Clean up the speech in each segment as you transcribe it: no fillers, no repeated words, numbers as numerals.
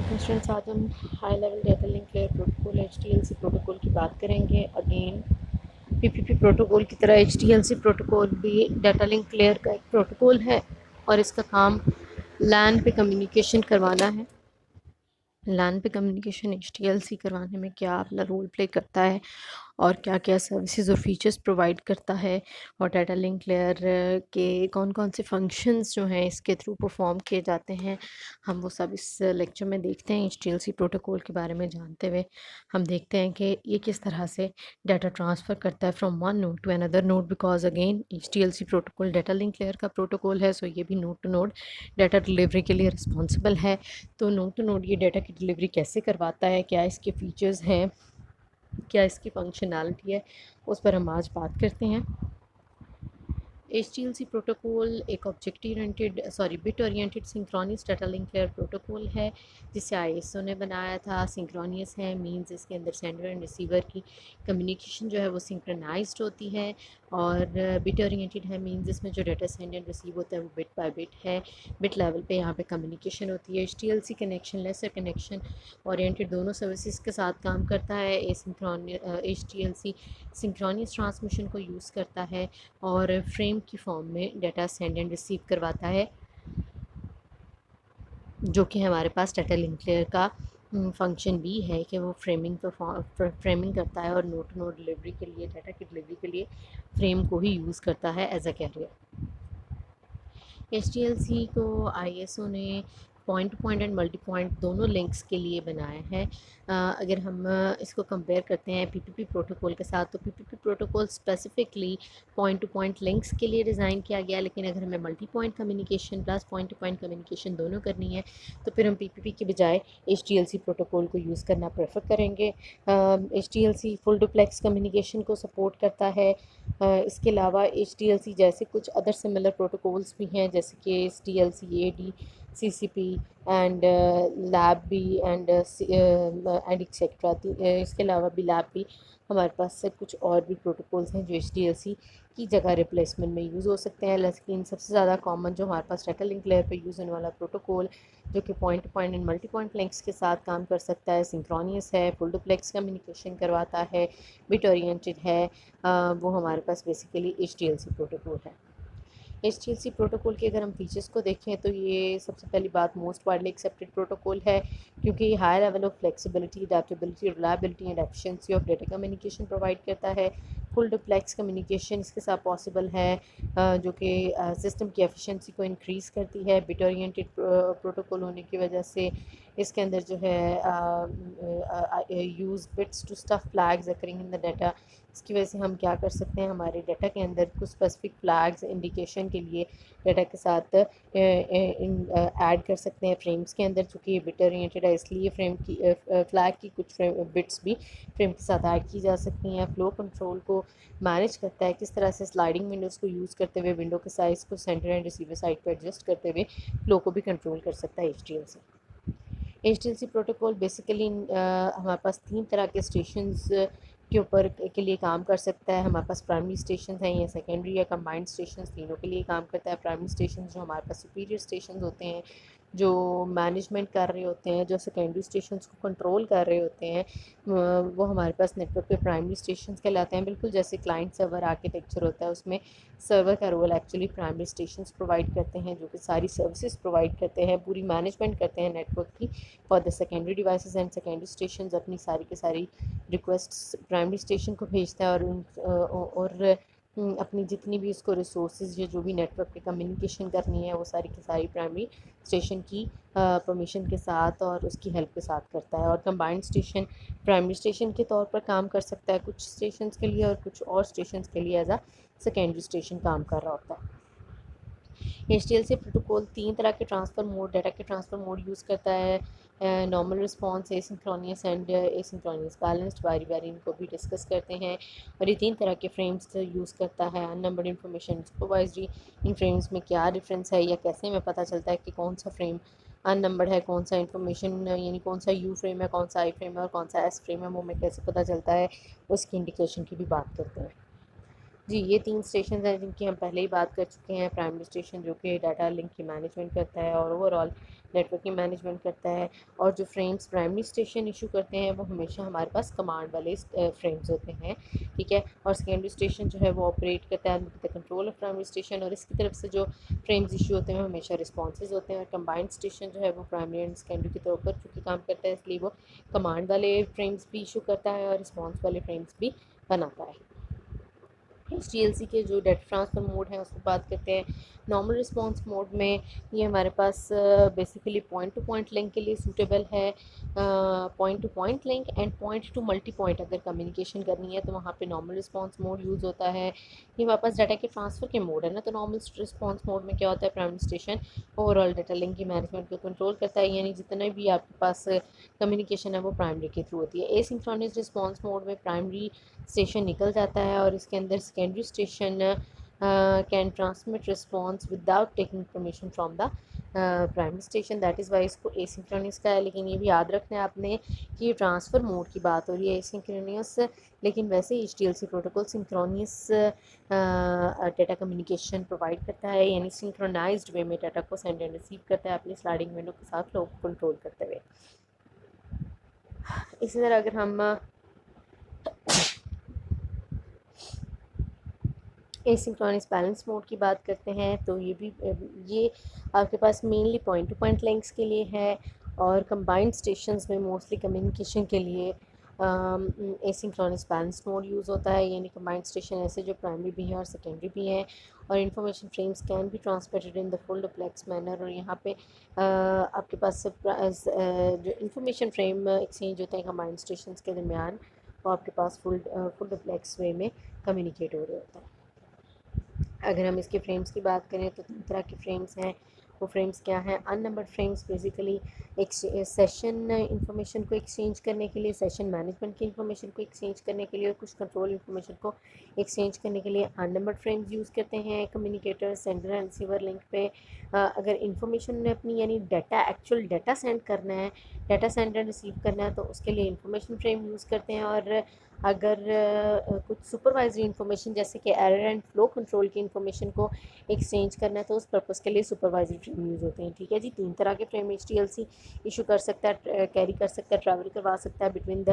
वालेकुम स्टूडेंट्स, आज हम high level data link layer protocol HDLC protocol की बात करेंगे। अगेन PPP प्रोटोकॉल की तरह HDLC प्रोटोकॉल भी डाटा लिंक लेयर का एक प्रोटोकॉल है और इसका काम लैन पे कम्युनिकेशन करवाना है। लैन पे कम्युनिकेशन HDLC करवाने में क्या अपना रोल प्ले करता है और क्या क्या सर्विसेज और फीचर्स प्रोवाइड करता है और डाटा लिंक लेयर के कौन कौन से फंक्शंस जो हैं इसके थ्रू परफॉर्म किए जाते हैं, हम वो सब इस लेक्चर में देखते हैं। HDLC प्रोटोकॉल के बारे में जानते हुए हम देखते हैं कि ये किस तरह से डाटा ट्रांसफ़र करता है from one node to another node, because again HDLC protocol data link layer का प्रोटोकॉल है, सो ये भी node to node data delivery के लिए रिस्पॉन्सिबल है। तो नोड टू नोड ये डाटा की डिलीवरी कैसे करवाता है, क्या इसके फीचर्स हैं, क्या इसकी फंक्शनैलिटी है, उस पर हम आज बात करते हैं। HDLC प्रोटोकॉल एक bit oriented synchronous data link layer protocol है जिसे ISO ने बनाया था। सिंक्रोनियस है मींस इसके अंदर सेंडर एंड रिसीवर की कम्युनिकेशन जो है वो सिंक्रोनाइज्ड होती है, और बिट ओरिएंटेड है मींस इसमें जो डाटा सेंड एंड रिसीव होता है वो बिट बाय बिट है, बिट लेवल पे यहाँ पे कम्युनिकेशन होती है। HDLC कनेक्शन लेस और कनेक्शन ओरिएंटेड दोनों सर्विसेज के साथ काम करता है। HDLC सिंक्रोनियस ट्रांसमिशन को यूज़ करता है और फ्रेम की फॉर्म में डाटा सेंड एंड रिसीव करवाता है, जो कि हमारे पास डाटा लिंक लेयर का फंक्शन भी है कि वो फ्रेमिंग करता है और नोड टू नोड डिलीवरी के लिए, डाटा की डिलीवरी के लिए फ्रेम को ही यूज़ करता है एज अ कैरियर। HDLC को ISO ने point to point and multi point दोनों लिंक्स के लिए बनाया है। अगर हम इसको कंपेयर करते हैं PPP प्रोटोकॉल के साथ, तो PPP protocol specifically point to point links के लिए डिज़ाइन किया गया, लेकिन अगर हमें multi point communication plus point to point communication दोनों करनी है तो फिर हम PPP के बजाय HDLC प्रोटोकॉल को यूज़ करना प्रेफर करेंगे। HDLC फुल डुप्लेक्स कम्युनिकेशन को सपोर्ट करता है। इसके अलावा HDLC जैसे कुछ अदर सिमिलर प्रोटोकॉल्स भी हैं, जैसे कि SDLC, AD, CCP and lab भी एंड एक्सेट्रा। इसके अलावा भी लैब भी हमारे पास से कुछ और भी प्रोटोकॉल्स हैं जो HDLC की जगह रिप्लेसमेंट में यूज़ हो सकते हैं। लेकिन सबसे ज़्यादा कॉमन जो हमारे पास डाटा लिंक लेयर पे यूज़ होने वाला प्रोटोकॉल जो कि point to point and multi point links के साथ काम कर सकता है, सिंक्रोनियस है, फुल डुप्लेक्स कम्युनिकेशन करवाता है, बिट ओरिएंटेड है, वो हमारे पास बेसिकली HDLC प्रोटोकॉल है। HDLC प्रोटोकॉल के अगर हम फीचर्स को देखें तो ये सबसे पहली बात मोस्ट वाइडली एक्सेप्टेड प्रोटोकॉल है, क्योंकि ये high level of flexibility, adaptability, reliability and efficiency of data communication provide करता है। फुल डुप्लेक्स कम्युनिकेशन इसके साथ पॉसिबल है, जो कि सिस्टम की एफिशिएंसी को इंक्रीज़ करती है। बिट ओरिएंटेड प्रोटोकॉल होने की वजह से इसके अंदर जो है use bits to stuff flags occurring in the data. इसकी वजह से हम क्या कर सकते हैं, हमारे डाटा के अंदर कुछ स्पेसिफिक फ्लैग्स इंडिकेशन के लिए डाटा के साथ ऐड कर सकते हैं फ्रेम्स के अंदर। चूँकि ये बिट ओरिएंटेड है इसलिए फ्रेम की फ्लैग की कुछ बिट्स भी फ्रेम के साथ ऐड की जा सकती हैं। फ्लो कंट्रोल को मैनेज करता है, किस तरह से स्लाइडिंग विंडोज़ को यूज़ करते हुए विंडो के साइज़ को सेंटर एंड रिसीवर साइड पर एडजस्ट करते हुए फ्लो को भी कंट्रोल कर सकता है HDLC। HDLC प्रोटोकॉल बेसिकली हमारे पास 3 तरह के स्टेशंस के ऊपर के लिए काम कर सकता है। हमारे पास प्राइमरी स्टेशन हैं या सेकेंडरी या कंबाइंड स्टेशन, तीनों के लिए काम करता है। प्राइमरी स्टेशन जो हमारे पास सुपीरियर स्टेशन होते हैं, जो मैनेजमेंट कर रहे होते हैं, जो सेकेंडरी स्टेशन को कंट्रोल कर रहे होते हैं, वो हमारे पास नेटवर्क पे प्राइमरी स्टेशन कहलाते हैं। बिल्कुल जैसे क्लाइंट सर्वर आर्किटेक्चर होता है, उसमें सर्वर का role actually primary station provide करते हैं, जो कि सारी सर्विसेज प्रोवाइड करते हैं, पूरी मैनेजमेंट करते हैं नेटवर्क की for the secondary devices. And secondary station अपनी सारी की सारी रिक्वेस्ट प्राइमरी स्टेशन को भेजता है और अपनी जितनी भी उसको रिसोर्सेज या जो भी नेटवर्क पे कम्युनिकेशन करनी है वो सारी की सारी प्राइमरी स्टेशन की परमिशन के साथ और उसकी हेल्प के साथ करता है। और कंबाइंड स्टेशन प्राइमरी स्टेशन के तौर पर काम कर सकता है कुछ स्टेशंस के लिए, और कुछ और स्टेशंस के लिए एज अ सेकेंडरी स्टेशन काम कर रहा होता है। HDLC प्रोटोकॉल 3 तरह के ट्रांसफ़र मोड, डाटा के ट्रांसफ़र मोड यूज़ करता है, नॉर्मल रिस्पॉन्स, एसिंक्रोनियस एंड एसिंक्रोनियस बैलेंस्ड। बारी बारी इनको भी डिस्कस करते हैं। और ये 3 तरह के फ्रेम्स यूज़ करता है। अननंबर्ड इंफॉर्मेशन सुपरवाइजरी, इन फ्रेम्स में क्या डिफरेंस है या कैसे हमें पता चलता है कि कौन सा फ्रेम अननंबर्ड है, कौन सा इंफॉर्मेशन यानी कौन सा यू फ्रेम है, कौन सा आई फ्रेम है और कौन सा एस फ्रेम है, वो हमें कैसे पता चलता है, उसकी इंडिकेशन की भी बात करते हैं। जी, ये 3 स्टेशन हैं जिनकी हम पहले ही बात कर चुके हैं। प्राइमरी स्टेशन जो कि डाटा लिंक की मैनेजमेंट करता है और ओवरऑल नेटवर्क की मैनेजमेंट करता है। और जो फ्रेम्स प्राइमरी स्टेशन इशू करते हैं वो हमेशा हमारे पास कमांड वाले फ्रेम्स होते हैं, ठीक है। और सेकेंडरी स्टेशन जो है वो ऑपरेट करता है the control of primary station, और इसकी तरफ से जो फ्रेम्स इशू होते हैं वो हमेशा रिस्पॉन्सेज होते हैं। और कंबाइंड स्टेशन जो है वो प्राइमरी एंड सेकेंडरी के तौर पर चूँकि काम करता है, इसलिए वो कमांड वाले फ्रेम्स भी इशू करता है और रिस्पॉन्स वाले फ्रेम्स भी बनाता है। HDLC के जो डेटा ट्रांसफ़र मोड है उसकी बात करते हैं। नॉर्मल रिस्पॉन्स मोड में ये हमारे पास basically point to point link के लिए सूटेबल है। Point to point link and point to multi point अगर कम्युनिकेशन करनी है तो वहाँ पे नॉर्मल रिस्पॉन्स मोड यूज़ होता है। ये हमारे पास डाटा के ट्रांसफ़र के मोड है ना, तो नॉर्मल रिस्पॉन्स मोड में क्या होता है, primary station overall data link की मैनेजमेंट को कंट्रोल करता है, यानी जितना भी आपके पास कम्युनिकेशन है वो प्राइमरी के थ्रू होती है। एसिंक्रोनस रिस्पॉन्स मोड में प्राइमरी स्टेशन निकल जाता है और इसके अंदर secondary station can transmit response without taking permission from the primary station, that is why इसको एसिंक्रोनस का है। लेकिन ये भी याद रखना है आपने कि ये ट्रांसफ़र मोड की बात हो रही है, एसिंक्रोनस, लेकिन वैसे HDLC protocol synchronous data communication provide करता है, यानी सिंक्रोनाइज्ड वे में डाटा को सेंड एंड रिसीव करता है अपनी स्लाइडिंग विंडो के साथ फ्लो को कंट्रोल करते हुए। इसी तरह अगर हम एसिंक्रोनस बैलेंस मोड की बात करते हैं तो ये आपके पास mainly point to point links के लिए है और कंबाइंड स्टेशंस में मोस्टली कम्युनिकेशन के लिए एसिंक्रोनस बैलेंस मोड यूज़ होता है, यानी कंबाइंड स्टेशन ऐसे जो प्राइमरी भी हैं और सेकेंडरी भी हैं, और information frames can be transmitted in the full duplex manner. और यहाँ पे आपके पास जो इंफॉर्मेशन फ्रेम एक्सचेंज होते हैं कंबाइंड स्टेशंस के दरमियान, वो आपके पास फुल डुप्लेक्स वे में कम्युनिकेट हो रहे होता है। अगर हम इसके फ्रेम्स की बात करें तो 3 तरह के फ्रेम्स हैं। वो फ्रेम्स क्या हैं, अननंबर्ड फ्रेम्स बेसिकली एक सेशन इंफॉर्मेशन को एक्सचेंज करने के लिए, सेशन मैनेजमेंट की इंफॉर्मेशन को एक्सचेंज करने के लिए और कुछ कंट्रोल इंफॉर्मेशन को एक्सचेंज करने के लिए अननंबर्ड फ्रेम्स यूज़ करते हैं communicator sender and receiver link पे। अगर इंफॉर्मेशन ने अपनी यानी डाटा एक्चुअल डाटा सेंड करना है, डाटा सेंड एंड रिसीव करना है तो उसके लिए इंफॉर्मेशन फ्रेम यूज़ करते हैं। और अगर कुछ सुपरवाइजरी इंफॉर्मेशन जैसे कि एरर एंड फ्लो कंट्रोल की इंफॉर्मेशन को एक्सचेंज करना है तो उस पर्पज़ के लिए सुपरवाइजरी फ्रेम यूज़ होते हैं, ठीक है जी। 3 तरह के फ्रेम HDLC इशू कर सकता है, कैरी कर सकता है, ट्रैवल करवा सकता है between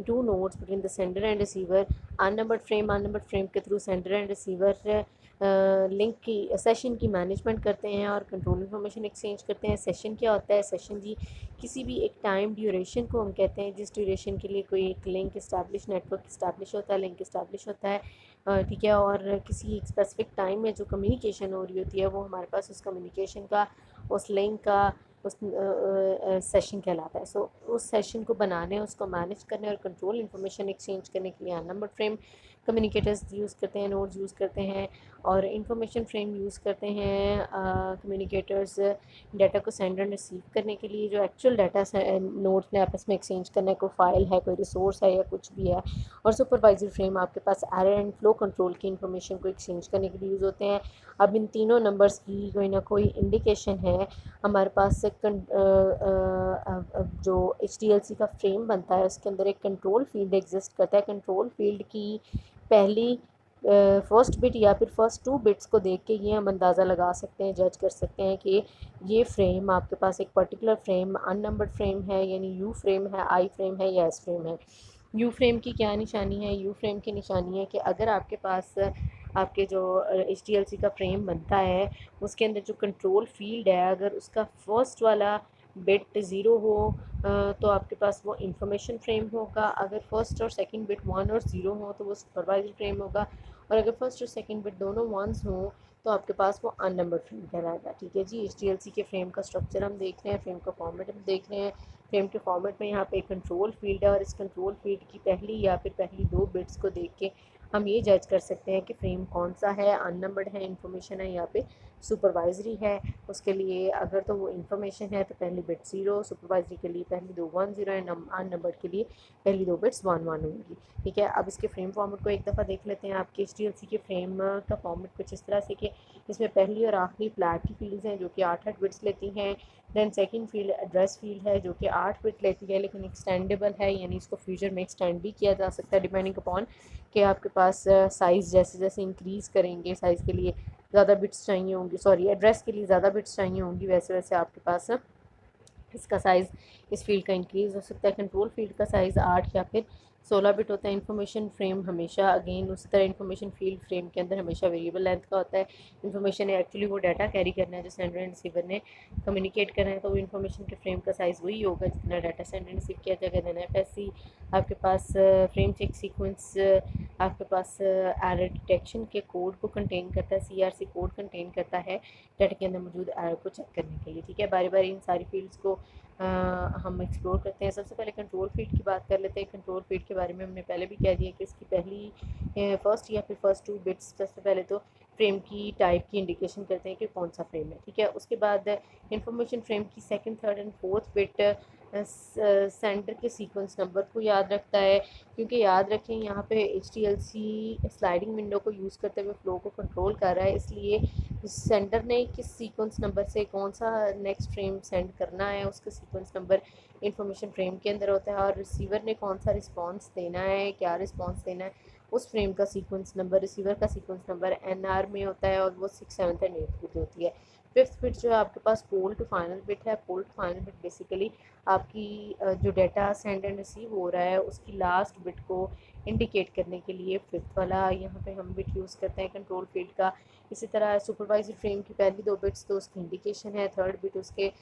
2 nodes, between the sender and receiver. Unnumbered frame के through sender and receiver link की सेशन की मैनेजमेंट करते हैं और कंट्रोल इंफॉर्मेशन एक्सचेंज करते हैं। सेशन क्या होता है, सेशन जी किसी भी एक टाइम ड्यूरेशन को हम कहते हैं जिस ड्यूरेशन के लिए कोई एक लिंक इस्टेब्लिश नेटवर्क इस्टेब्लिश होता है, लिंक इस्टेब्लिश होता है, ठीक है। और किसी एक स्पेसिफिक टाइम में जो कम्युनिकेशन हो रही होती है वो हमारे पास उस कम्युनिकेशन का, उस लिंक का, उस सेशन कहलाता है। सो उस सेशन को बनाने, उसको मैनेज करने और कंट्रोल इंफॉर्मेशन एक्सचेंज करने के लिए अननंबर्ड फ्रेम कम्युनिकेटर्स यूज़ करते हैं, नोड्स यूज़ करते हैं और इंफॉर्मेशन फ्रेम यूज़ करते हैं कम्युनिकेटर्स डाटा को सेंड एंड रिसीव करने के लिए। जो एक्चुअल डाटा नोड्स ने आपस में एक्सचेंज करना है, कोई फाइल है, कोई रिसोर्स है या कुछ भी है। और सुपरवाइजरी फ्रेम आपके पास एरर एंड फ्लो कंट्रोल की इंफॉर्मेशन को एक्सचेंज करने के लिए यूज़ होते हैं। अब इन तीनों नंबर्स की कोई ना कोई इंडिकेशन है हमारे पास। जो HDLC का फ्रेम बनता है उसके अंदर एक कंट्रोल फील्ड एग्जिस्ट करता है। कंट्रोल फील्ड की पहली फर्स्ट बिट या फिर फर्स्ट 2 बिट्स को देख के ये हम अंदाज़ा लगा सकते हैं, जज कर सकते हैं कि ये फ्रेम आपके पास एक पर्टिकुलर फ्रेम अननंबर्ड फ्रेम है, यानी यू फ्रेम है, आई फ्रेम है या एस फ्रेम है। यू फ्रेम की क्या निशानी है, यू फ्रेम की निशानी है कि अगर आपके पास आपके जो HDLC का फ्रेम बनता है उसके अंदर जो कंट्रोल फील्ड है अगर उसका फर्स्ट वाला बिट 0 हो तो आपके पास वो इंफॉर्मेशन फ्रेम होगा। अगर फर्स्ट और सेकंड बिट 1 और 0 हो तो वो सुपरवाइजरी फ्रेम होगा। और अगर फर्स्ट और सेकंड बिट दोनों 1s हों तो आपके पास वो अननंबर्ड फ्रेम कहलाएगा, ठीक है जी। HDLC के फ्रेम का स्ट्रक्चर हम देख रहे हैं, फ्रेम का फॉर्मेट हम देख रहे हैं। फ्रेम के फॉर्मेट में यहाँ पे एक कंट्रोल फील्ड है और इस कंट्रोल फील्ड की पहली या फिर पहली 2 बिट्स को देख के हम ये जज कर सकते हैं कि फ्रेम कौन सा है, अननंबर्ड है, इंफॉर्मेशन है या फिर सुपरवाइजरी है। उसके लिए अगर तो वो इंफॉर्मेशन है तो पहली बिट 0, सुपरवाइजरी के लिए पहली 2 1 0 एंड अननंबर्ड के लिए पहली 2 बिट्स 1 1 होंगी, ठीक है। अब इसके फ्रेम फॉर्मेट को एक दफ़ा देख लेते हैं। आपके HDLC के फ्रेम का फॉर्मेट कुछ इस तरह से कि इसमें पहली और आखिरी फ्लैग की फील्ड्स हैं जो कि 8 बिट्स लेती हैं। Then second field address field है जो कि 8 बिट लेती है लेकिन एक्सटेंडेबल है, यानी इसको फ्यूचर में एक्सटेंड भी किया जा सकता है डिपेंडिंग अपॉन कि आपके पास साइज़ जैसे जैसे इंक्रीज़ करेंगे, साइज़ के लिए ज़्यादा बिट्स चाहिए होंगी, सॉरी एड्रेस के लिए ज़्यादा बिट्स चाहिए होंगी, वैसे वैसे आपके पास इसका साइज़ इस फील्ड का इंक्रीज़ हो सकता है। कंट्रोल फील्ड का साइज़ 8 या फिर 16 बिट होता है। इन्फॉर्मेशन फ्रेम हमेशा अगेन उसी तरह इन्फॉर्मेशन फील्ड फ्रेम के अंदर हमेशा वेरिएबल लेंथ का होता है। इन्फॉर्मेशन एक्चुअली वो डाटा कैरी करना है जो सेंडर एंड रिसीवर ने कम्युनिकेट करना है, तो वो इन्फॉर्मेशन के फ्रेम का साइज़ वही होगा जितना डाटा सेंड एंड रिसीव किया जाएगा। देन एफएससी आपके पास फ्रेम चेक सीक्वेंस आपके पास एरर डिटेक्शन के कोड को कंटेन करता है। सीआरसी कोड कंटेन करता है डाटा के अंदर मौजूद एरर को चेक करने के लिए। ठीक है, बारी बारी इन सारी फील्ड्स को हम एक्सप्लोर करते हैं। सबसे पहले कंट्रोल फील्ड की बात कर लेते हैं। कंट्रोल फील्ड के बारे में हमने पहले भी कह दिया कि इसकी पहली फर्स्ट या फिर फर्स्ट 2 बिट्स सबसे पहले तो फ्रेम की टाइप की इंडिकेशन करते हैं कि कौन सा फ्रेम है। ठीक है, उसके बाद इंफॉर्मेशन फ्रेम की second, third and fourth bit centre के सीक्वेंस नंबर को याद रखता है, क्योंकि याद रखें यहाँ पे HTLC स्लाइडिंग विंडो को यूज़ करते हुए फ़्लो को कंट्रोल कर रहा है, इसलिए सेंडर ने किस सीक्वेंस नंबर से कौन सा नेक्स्ट फ्रेम सेंड करना है उसका सीक्वेंस नंबर इंफॉर्मेशन फ्रेम के अंदर होता है, और रिसीवर ने कौन सा रिस्पांस देना है, क्या रिस्पांस देना है, उस फ्रेम का सीक्वेंस नंबर, रिसीवर का सीक्वेंस नंबर NR में होता है, और वो 6, 7 एंड 8 बिट होती है। फिफ्थ बिट जो है आपके पास पोल टू फाइनल बिट है। Poll to final bit basically आपकी जो डाटा सेंड एंड रिसीव हो रहा है उसकी लास्ट बिट को इंडिकेट करने के लिए फिफ्थ वाला यहाँ पे हम बिट यूज़ करते हैं कंट्रोल फील्ड का। इसी तरह सुपरवाइजर फ्रेम की पहली 2 बिट्स तो उसकी इंडिकेशन है, थर्ड बिट उसके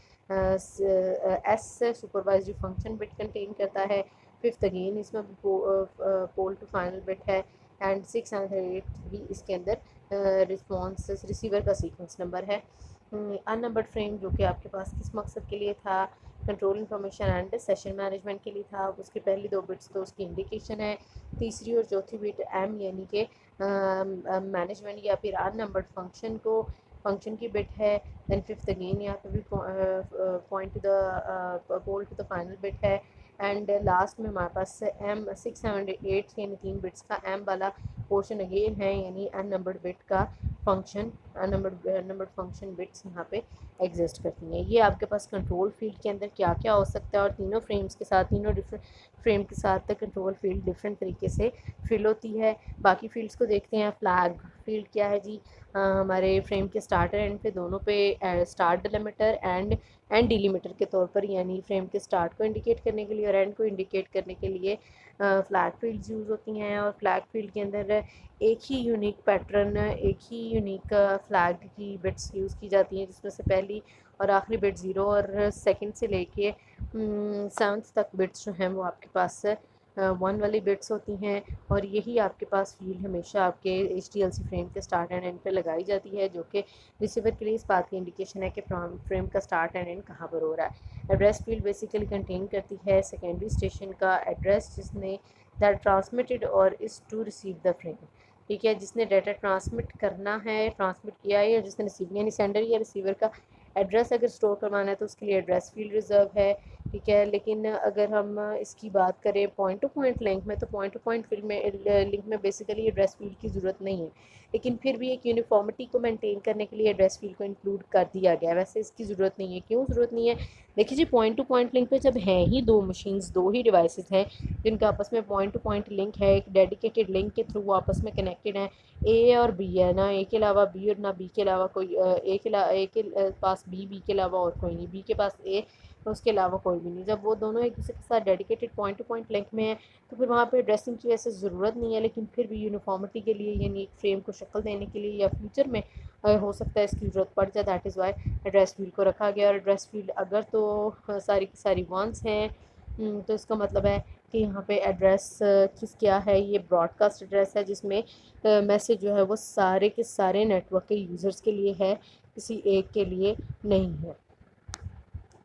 S supervisory function bit contain करता है। फिफ्थ अगेन इसमें पोल टू फाइनल बिट है, एंड 6 एंड 8 भी इसके अंदर रिस्पॉन्स रिसीवर का सीक्वेंस नंबर है। अननंबर्ड फ्रेम जो कि आपके पास किस मकसद के लिए था, control information and session management के लिए था। उसकी पहली 2 बिट्स तो उसकी इंडिकेशन है, तीसरी और चौथी बिट एम यानी कि मैनेजमेंट या फिर अननंबर्ड फंक्शन की बिट है। देन फिफ्थ अगेन यहाँ पे भी point to the poll to the final bit है, एंड लास्ट में हमारे पास एम 6, 7, 8 यानी 3 बिट्स का एम वाला पोर्शन अगेन है, यानी अननंबर्ड बिट का फंक्शन, अननंबर्ड फंक्शन बिट्स यहाँ पे एग्जिस्ट करती हैं। ये आपके पास कंट्रोल फील्ड के अंदर क्या क्या हो सकता है, और तीनों फ्रेम्स के साथ, तीनों डिफरेंट फ्रेम के साथ कंट्रोल फील्ड डिफरेंट तरीके से फिल होती है। बाकी फील्ड्स को देखते हैं। फ्लैग फील्ड क्या है जी, हमारे फ्रेम के स्टार्टर एंड पे दोनों पे स्टार्ट डिलिमिटर एंड डिलिमिटर के तौर पर, यानी फ्रेम के स्टार्ट को इंडिकेट करने के लिए और एंड को इंडिकेट करने के लिए फ्लैग फील्ड्स यूज़ होती हैं। और फ्लैग फील्ड के अंदर एक ही यूनिक पैटर्न, एक ही यूनिक फ्लैग की बिट्स यूज़ की जाती हैं, जिसमें से पहली और आखिरी बिट 0 और सेकंड से लेके 7th तक बिट्स जो हैं वो आपके पास 1 वाली बिट्स होती हैं। और यही आपके पास फील्ड हमेशा आपके HTLC फ्रेम के स्टार्ट एंड एंड पे लगाई जाती है, जो कि रिसीवर के लिए इस बात की इंडिकेशन है कि फ्रेम का स्टार्ट एंड एंड कहाँ पर हो रहा है। एड्रेस फील्ड बेसिकली कंटेन करती है सेकेंडरी स्टेशन का एड्रेस जिसने दैट ट्रांसमिटेड और is to receive the frame. ठीक है, जिसने डाटा ट्रांसमिट करना है, ट्रांसमिट किया है, या जिसने रिसीव, यानी सेंडर या रिसीवर का एड्रेस अगर स्टोर करवाना है तो उसके लिए एड्रेस फील्ड रिजर्व है। ठीक है, लेकिन अगर हम इसकी बात करें पॉइंट टू पॉइंट लिंक में, तो पॉइंट टू पॉइंट फील्ड में लिंक में बेसिकली एड्रेस फील्ड की ज़रूरत नहीं है, लेकिन फिर भी एक यूनिफॉर्मिटी को मेंटेन करने के लिए एड्रेस फील्ड को इंक्लूड कर दिया गया है। वैसे इसकी ज़रूरत नहीं है। क्यों ज़रूरत नहीं है? देखिए जी, पॉइंट टू पॉइंट लिंक पे जब हैं ही 2 मशीन्स, 2 ही डिवाइसेस हैं जिनका आपस में पॉइंट टू पॉइंट लिंक है, एक डेडिकेटेड लिंक के थ्रू वो आपस में कनेक्टेड हैं, ए और बी है ना, ए के अलावा बी और ना बी के अलावा कोई, ए के पास बी के अलावा और कोई नहीं, बी के पास ए, उसके अलावा कोई भी नहीं। जब वो दोनों एक दूसरे के साथ dedicated point to point link में है तो फिर वहाँ पे एड्रेसिंग की वैसे ज़रूरत नहीं है, लेकिन फिर भी यूनिफॉर्मिटी के लिए, यानी एक फ्रेम को शक्ल देने के लिए, या फ्यूचर में हो सकता है इसकी ज़रूरत पड़ जाए, that is why address field को रखा गया। और एड्रेस फील्ड अगर तो सारी की सारी वंस हैं, तो इसका मतलब है कि यहाँ पे एड्रेस किस क्या है, ये ब्रॉडकास्ट एड्रेस है जिसमें मैसेज जो है वो सारे के सारे नेटवर्क के यूज़र्स के लिए है, किसी एक के लिए नहीं है।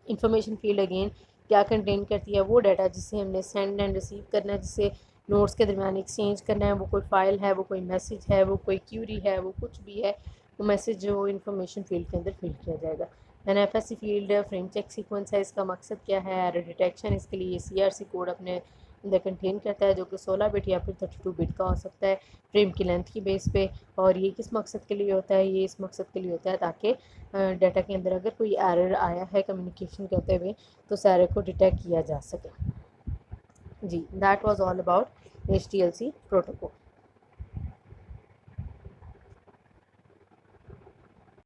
इंफॉर्मेशन फील्ड अगेन क्या कंटेन करती है, वो डाटा जिसे हमने सेंड एंड रिसीव करना है, जिसे नोट्स के दरमियान एक्सचेंज करना है, वो कोई फाइल है, वो कोई मैसेज है, वो कोई क्यूरी है, वो कुछ भी है, वो मैसेज जो इंफॉर्मेशन फील्ड के अंदर फिल किया जाएगा। एनएफएससी फील्ड फ्रेम चेक सीक्वेंस है। इसका मकसद क्या है? Error detection. इसके लिए सीआरसी कोड अपने अंदर कंटेन करता है, जो कि 16 बिट या फिर 32 बिट का हो सकता है फ्रेम की लेंथ की बेस पे। और ये किस मकसद के लिए होता है? ये इस मकसद के लिए होता है ताकि डाटा के अंदर अगर कोई एरर आया है कम्युनिकेशन करते हुए तो उस एरर को डिटेक्ट किया जा सके। जी, that was all about HTLC protocol.